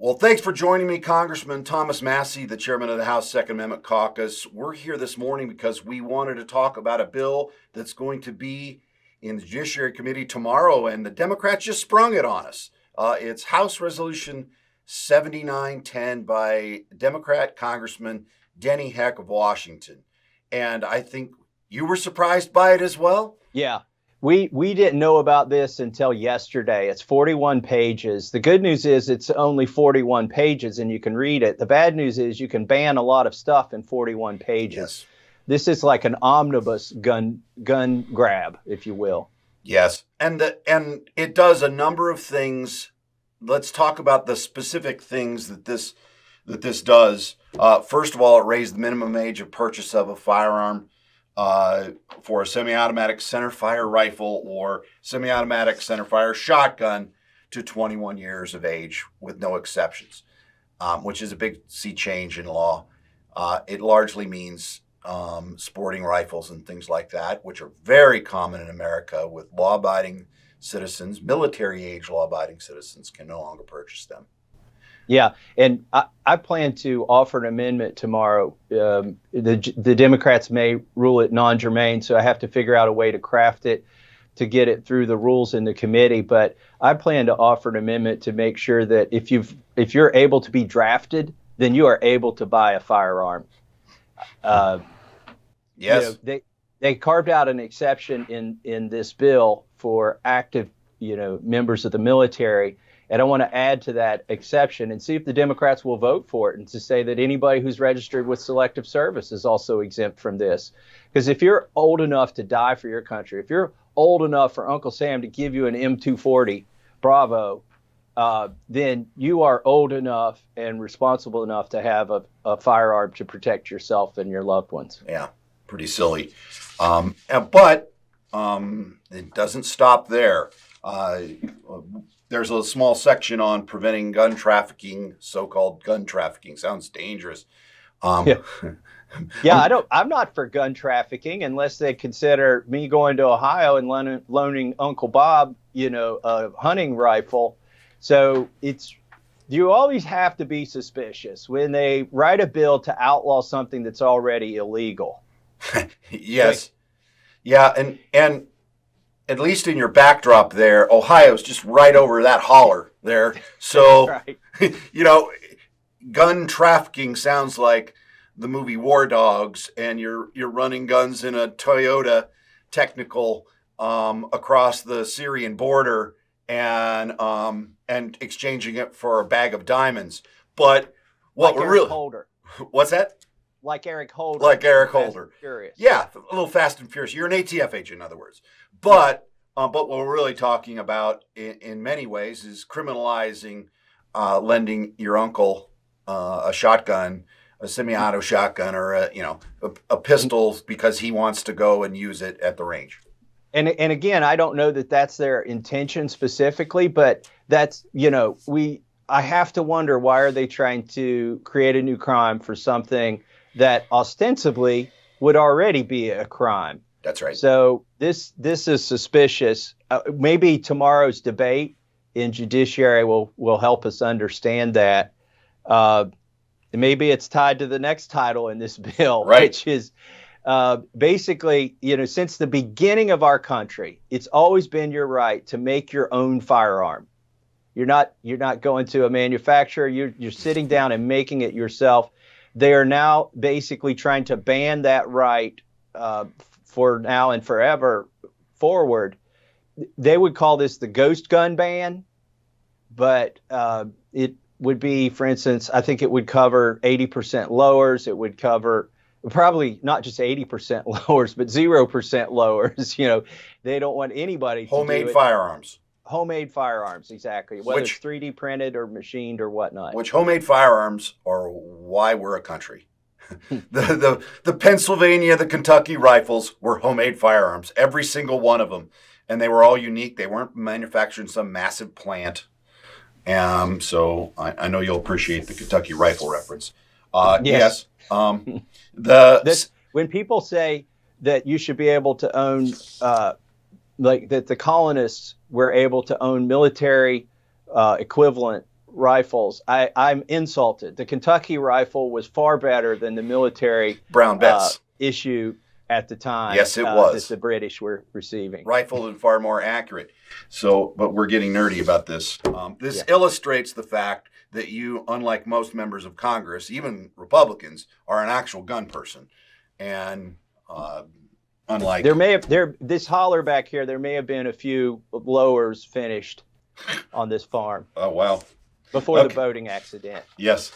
Well, thanks for joining me, Congressman Thomas Massie, the chairman of the House Second Amendment Caucus. We're here this morning because we wanted to talk about a bill that's going to be in the Judiciary Committee tomorrow, and the Democrats just sprung it on us. It's House Resolution 7910 by Democrat Congressman Denny Heck of Washington. And I think you were surprised by it as well? Yeah. We didn't know about this until yesterday. It's 41 pages. The good news is it's only 41 pages and you can read it. The bad news is you can ban a lot of stuff in 41 pages. Yes. This is like an omnibus gun grab, if you will. Yes. And it does a number of things. Let's talk about the specific things that this does. First of all, it raised the minimum age of purchase of a firearm for a semi-automatic centerfire rifle or semi-automatic centerfire shotgun to 21 years of age with no exceptions, which is a big sea change in law. It largely means sporting rifles and things like that, which are very common in America with law-abiding citizens. Military-age law-abiding citizens can no longer purchase them. Yeah, and I plan to offer an amendment tomorrow. The Democrats may rule it non-germane, so I have to figure out a way to craft it to get it through the rules in the committee. But I plan to offer an amendment to make sure that if you're able to be drafted, then you are able to buy a firearm. Yes, they carved out an exception in this bill for active, members of the military. And I want to add to that exception and see if the Democrats will vote for it, and to say that anybody who's registered with Selective Service is also exempt from this. Because if you're old enough to die for your country, if you're old enough for Uncle Sam to give you an M240 Bravo, then you are old enough and responsible enough to have a firearm to protect yourself and your loved ones. Yeah, pretty silly. But it doesn't stop there. There's a small section on preventing gun trafficking, so-called gun trafficking. Sounds dangerous. Yeah, I'm not for gun trafficking unless they consider me going to Ohio and loaning Uncle Bob, a hunting rifle. So you always have to be suspicious when they write a bill to outlaw something that's already illegal. Yes. Yeah, and at least in your backdrop there, Ohio's just right over that holler there. So, right. Gun trafficking sounds like the movie War Dogs, and you're running guns in a Toyota Technical across the Syrian border and exchanging it for a bag of diamonds. But what we're really Holder. What's that? Like Eric Holder. Like Eric Holder. Furious. Yeah, a little Fast and Furious. You're an ATF agent, in other words. But what we're really talking about in many ways is criminalizing lending your uncle a shotgun, a semi-auto shotgun, or a pistol because he wants to go and use it at the range. And again, I don't know that that's their intention specifically, but that's, I have to wonder, why are they trying to create a new crime for something that ostensibly would already be a crime? That's right. So this is suspicious. Maybe tomorrow's debate in Judiciary will help us understand that. Maybe it's tied to the next title in this bill, right, which is basically, since the beginning of our country, it's always been your right to make your own firearm. You're not going to a manufacturer. You're sitting down and making it yourself. They are now basically trying to ban that right for now and forever forward. They would call this the ghost gun ban, but it would be, for instance, I think it would cover 80% lowers. It would cover probably not just 80% lowers, but 0% lowers. They don't want anybody to homemade do it. Firearms. Homemade firearms, exactly. Whether it's 3D printed or machined or whatnot. Which homemade firearms are why we're a country. The Pennsylvania, the Kentucky rifles were homemade firearms, every single one of them, and they were all unique. They weren't manufactured in some massive plant. So I know you'll appreciate the Kentucky rifle reference. Yes. When people say that you should be able to own, like that the colonists were able to own military equivalent rifles, I'm insulted. The Kentucky rifle was far better than the military Brown Betts issue at the time. Yes, it was. That the British were receiving. Rifled and far more accurate. So, but we're getting nerdy about this. This illustrates the fact that you, unlike most members of Congress, even Republicans, are an actual gun person. And unlike this holler back here, there may have been a few lowers finished on this farm. Oh, wow. Before the boating accident. Yes.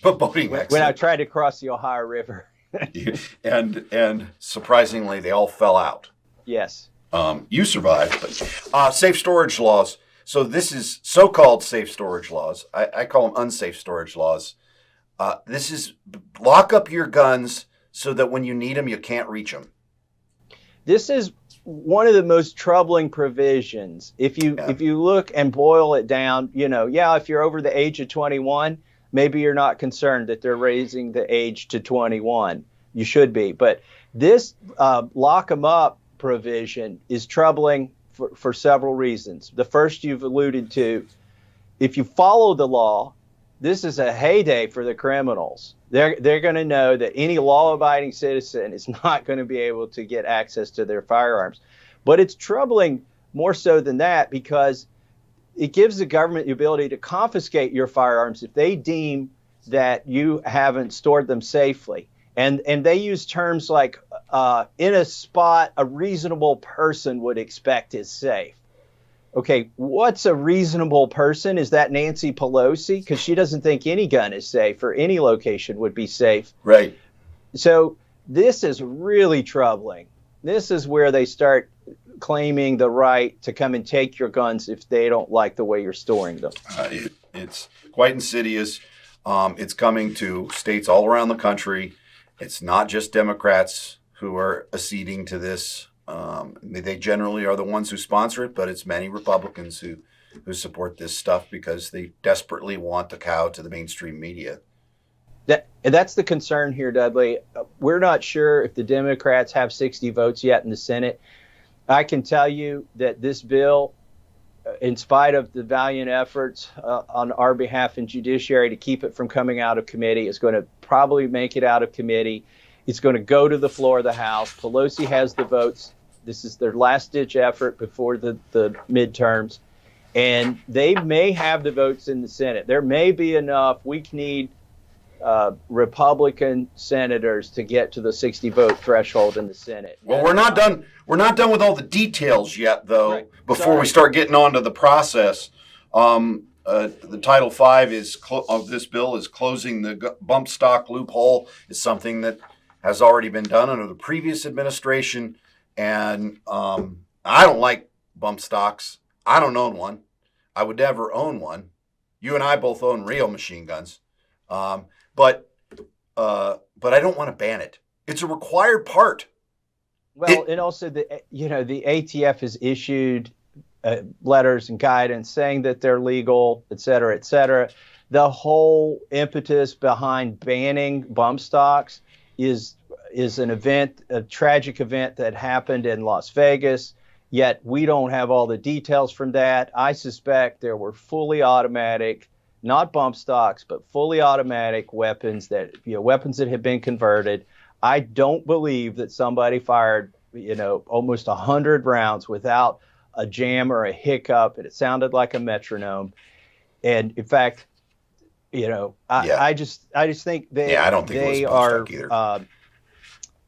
But boating accident. When I tried to cross the Ohio River. and surprisingly, they all fell out. Yes. You survived. But, safe storage laws. So this is so-called safe storage laws. I call them unsafe storage laws. This is lock up your guns so that when you need them, you can't reach them. This is one of the most troubling provisions. If you look and boil it down, if you're over the age of 21, maybe you're not concerned that they're raising the age to 21. You should be. But this lock 'em up provision is troubling for several reasons. The first you've alluded to, if you follow the law, this is a heyday for the criminals. They're going to know that any law-abiding citizen is not going to be able to get access to their firearms. But it's troubling more so than that because it gives the government the ability to confiscate your firearms if they deem that you haven't stored them safely. And they use terms like in a spot a reasonable person would expect is safe. Okay, what's a reasonable person? Is that Nancy Pelosi? Because she doesn't think any gun is safe or any location would be safe. Right. So this is really troubling. This is where they start claiming the right to come and take your guns if they don't like the way you're storing them. It's quite insidious. It's coming to states all around the country. It's not just Democrats who are acceding to this. They generally are the ones who sponsor it, but it's many Republicans who support this stuff because they desperately want the cow to the mainstream media. That's the concern here, Dudley. We're not sure if the Democrats have 60 votes yet in the Senate. I can tell you that this bill, in spite of the valiant efforts on our behalf in judiciary to keep it from coming out of committee, is going to probably make it out of committee. It's going to go to the floor of the House. Pelosi has the votes. This is their last-ditch effort before the midterms. And they may have the votes in the Senate. There may be enough. We need Republican senators to get to the 60-vote threshold in the Senate. Well, we're not done. We're not done with all the details yet, though. Right. Before we start getting on to the process, the Title V of this bill is closing the bump stock loophole. Is something that has already been done under the previous administration, and I don't like bump stocks. I don't own one. I would never own one. You and I both own real machine guns. But I don't want to ban it. It's a required part. Well, and also the ATF has issued letters and guidance saying that they're legal, et cetera, et cetera. The whole impetus behind banning bump stocks is an event, a tragic event that happened in Las Vegas. Yet we don't have all the details from that. I suspect there were fully automatic, not bump stocks, but fully automatic weapons that had been converted. I don't believe that somebody fired, almost 100 rounds without a jam or a hiccup, and it sounded like a metronome. And in fact, I just think I don't think they it was are. bump stock either.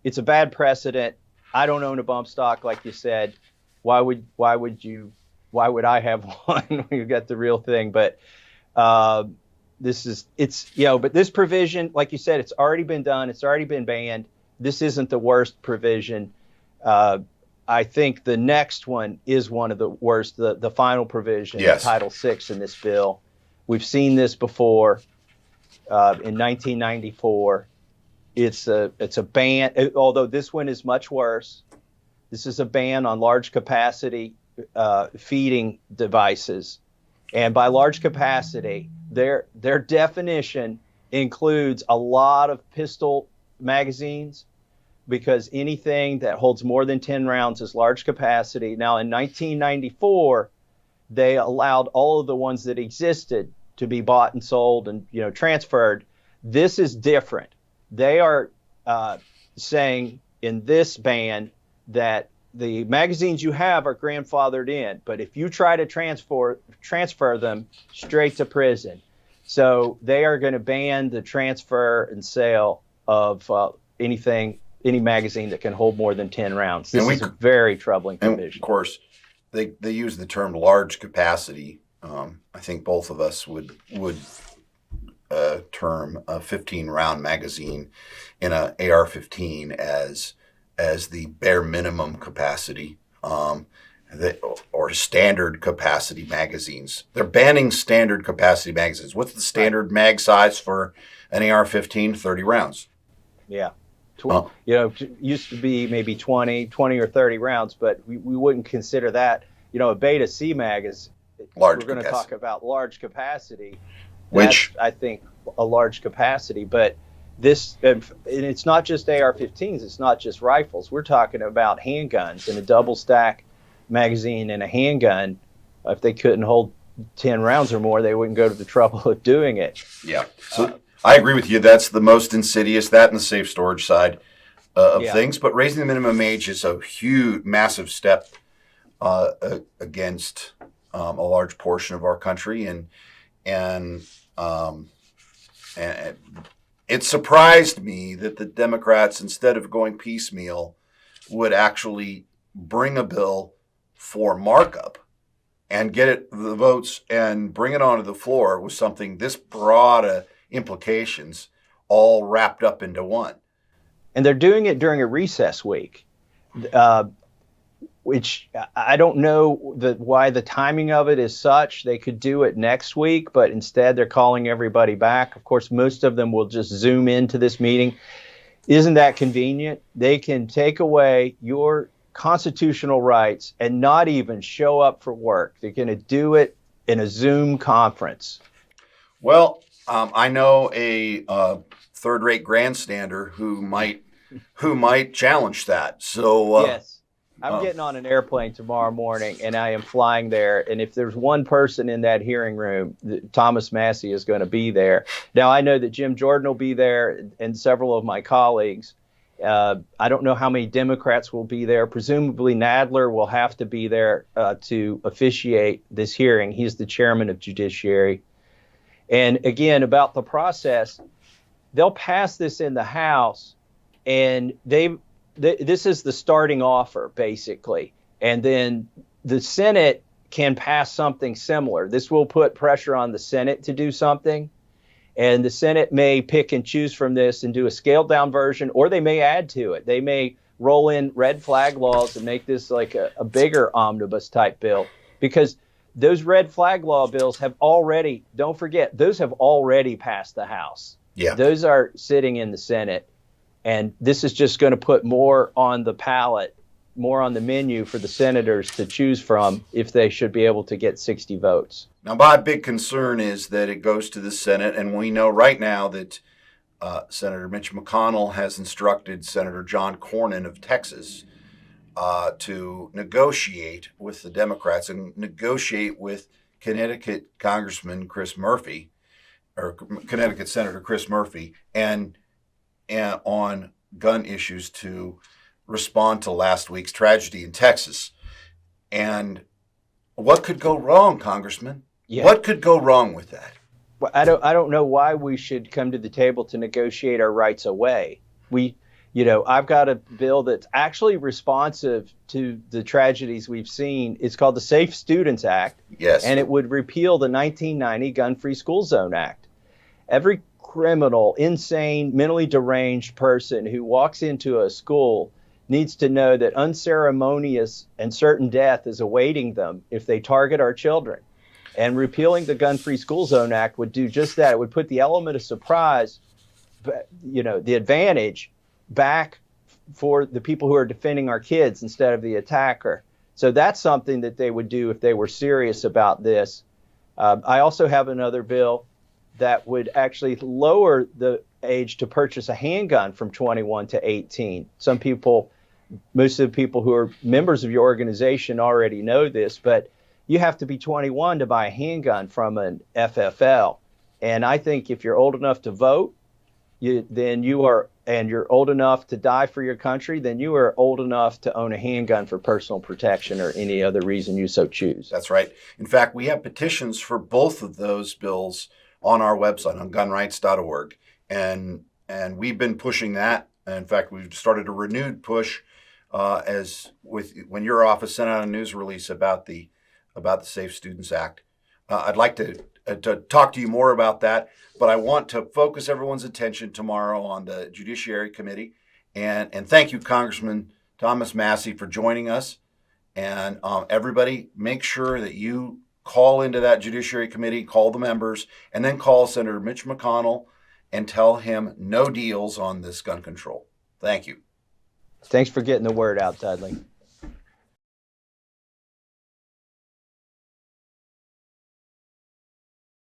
It's a bad precedent. I don't own a bump stock, like you said. Why would I have one when you got the real thing? But but this provision, like you said, it's already been done. It's already been banned. This isn't the worst provision. I think the next one is one of the worst, the final provision, yes. Title VI in this bill. We've seen this before in 1994. It's a ban, although this one is much worse. This is a ban on large capacity feeding devices. And by large capacity, their definition includes a lot of pistol magazines, because anything that holds more than 10 rounds is large capacity. Now, in 1994, they allowed all of the ones that existed to be bought and sold and transferred. This is different. They are saying in this ban that the magazines you have are grandfathered in, but if you try to transfer them, straight to prison. So they are going to ban the transfer and sale of any magazine that can hold more than 10 rounds. This is a very troubling provision. And of course, they use the term large capacity. I think both of us would term a 15-round magazine in a AR-15 as the bare minimum capacity, or standard capacity magazines. They're banning standard capacity magazines. What's the standard mag size for an AR-15? 30 rounds. Yeah. It used to be maybe 20 or 30 rounds, but we wouldn't consider that. A Beta C mag is large. We're going to talk about large capacity. Which I think a large capacity, but this, and it's not just AR-15s, it's not just rifles. We're talking about handguns, and a double stack magazine and a handgun. If they couldn't hold 10 rounds or more, they wouldn't go to the trouble of doing it. Yeah. So I agree with you. That's the most insidious, that and the safe storage side of things. But raising the minimum age is a huge, massive step against a large portion of our country. And it surprised me that the Democrats, instead of going piecemeal, would actually bring a bill for markup and get the votes and bring it onto the floor with something this broad implications all wrapped up into one. And they're doing it during a recess week, which I don't know why the timing of it is such. They could do it next week, but instead they're calling everybody back. Of course, most of them will just Zoom into this meeting. Isn't that convenient? They can take away your constitutional rights and not even show up for work. They're going to do it in a Zoom conference. Well, I know a third-rate grandstander who might challenge that. So yes. I'm getting on an airplane tomorrow morning, and I am flying there. And if there's one person in that hearing room, Thomas Massie is going to be there. Now, I know that Jim Jordan will be there and several of my colleagues. I don't know how many Democrats will be there. Presumably, Nadler will have to be there to officiate this hearing. He's the chairman of Judiciary. And again, about the process, they'll pass this in the House, and this is the starting offer, basically. And then the Senate can pass something similar. This will put pressure on the Senate to do something. And the Senate may pick and choose from this and do a scaled down version, or they may add to it. They may roll in red flag laws and make this like a bigger omnibus type bill, because those red flag law bills have already, don't forget, those have already passed the House. Yeah. Those are sitting in the Senate. And this is just going to put more on the palette, more on the menu for the senators to choose from if they should be able to get 60 votes. Now, my big concern is that it goes to the Senate, and we know right now that Senator Mitch McConnell has instructed Senator John Cornyn of Texas to negotiate with the Democrats and negotiate with Connecticut Congressman Chris Murphy, or Connecticut Senator Chris Murphy, and on gun issues to respond to last week's tragedy in Texas. And what could go wrong, Congressman? Yeah. What could go wrong with that? Well, I don't know why we should come to the table to negotiate our rights away. I've got a bill that's actually responsive to the tragedies we've seen. It's called the Safe Students Act. Yes. And it would repeal the 1990 Gun-Free School Zone Act. Every criminal, insane, mentally deranged person who walks into a school needs to know that unceremonious and certain death is awaiting them if they target our children. And repealing the Gun-Free School Zone Act would do just that. It would put the element of surprise, the advantage, back for the people who are defending our kids instead of the attacker. So that's something that they would do if they were serious about this. I also have another bill that would actually lower the age to purchase a handgun from 21 to 18. Most of the people who are members of your organization already know this, but you have to be 21 to buy a handgun from an FFL. And I think if you're old enough to vote, then you are, and you're old enough to die for your country, then you are old enough to own a handgun for personal protection or any other reason you so choose. That's right. In fact, we have petitions for both of those bills on our website on gunrights.org. And we've been pushing that. In fact, we've started a renewed push when your office sent out a news release about the Safe Students Act. I'd like to talk to you more about that, but I want to focus everyone's attention tomorrow on the Judiciary Committee. And thank you, Congressman Thomas Massie, for joining us. And everybody, make sure that you call into that Judiciary Committee, call the members, and then call Senator Mitch McConnell and tell him no deals on this gun control. Thank you. Thanks for getting the word out, Dudley.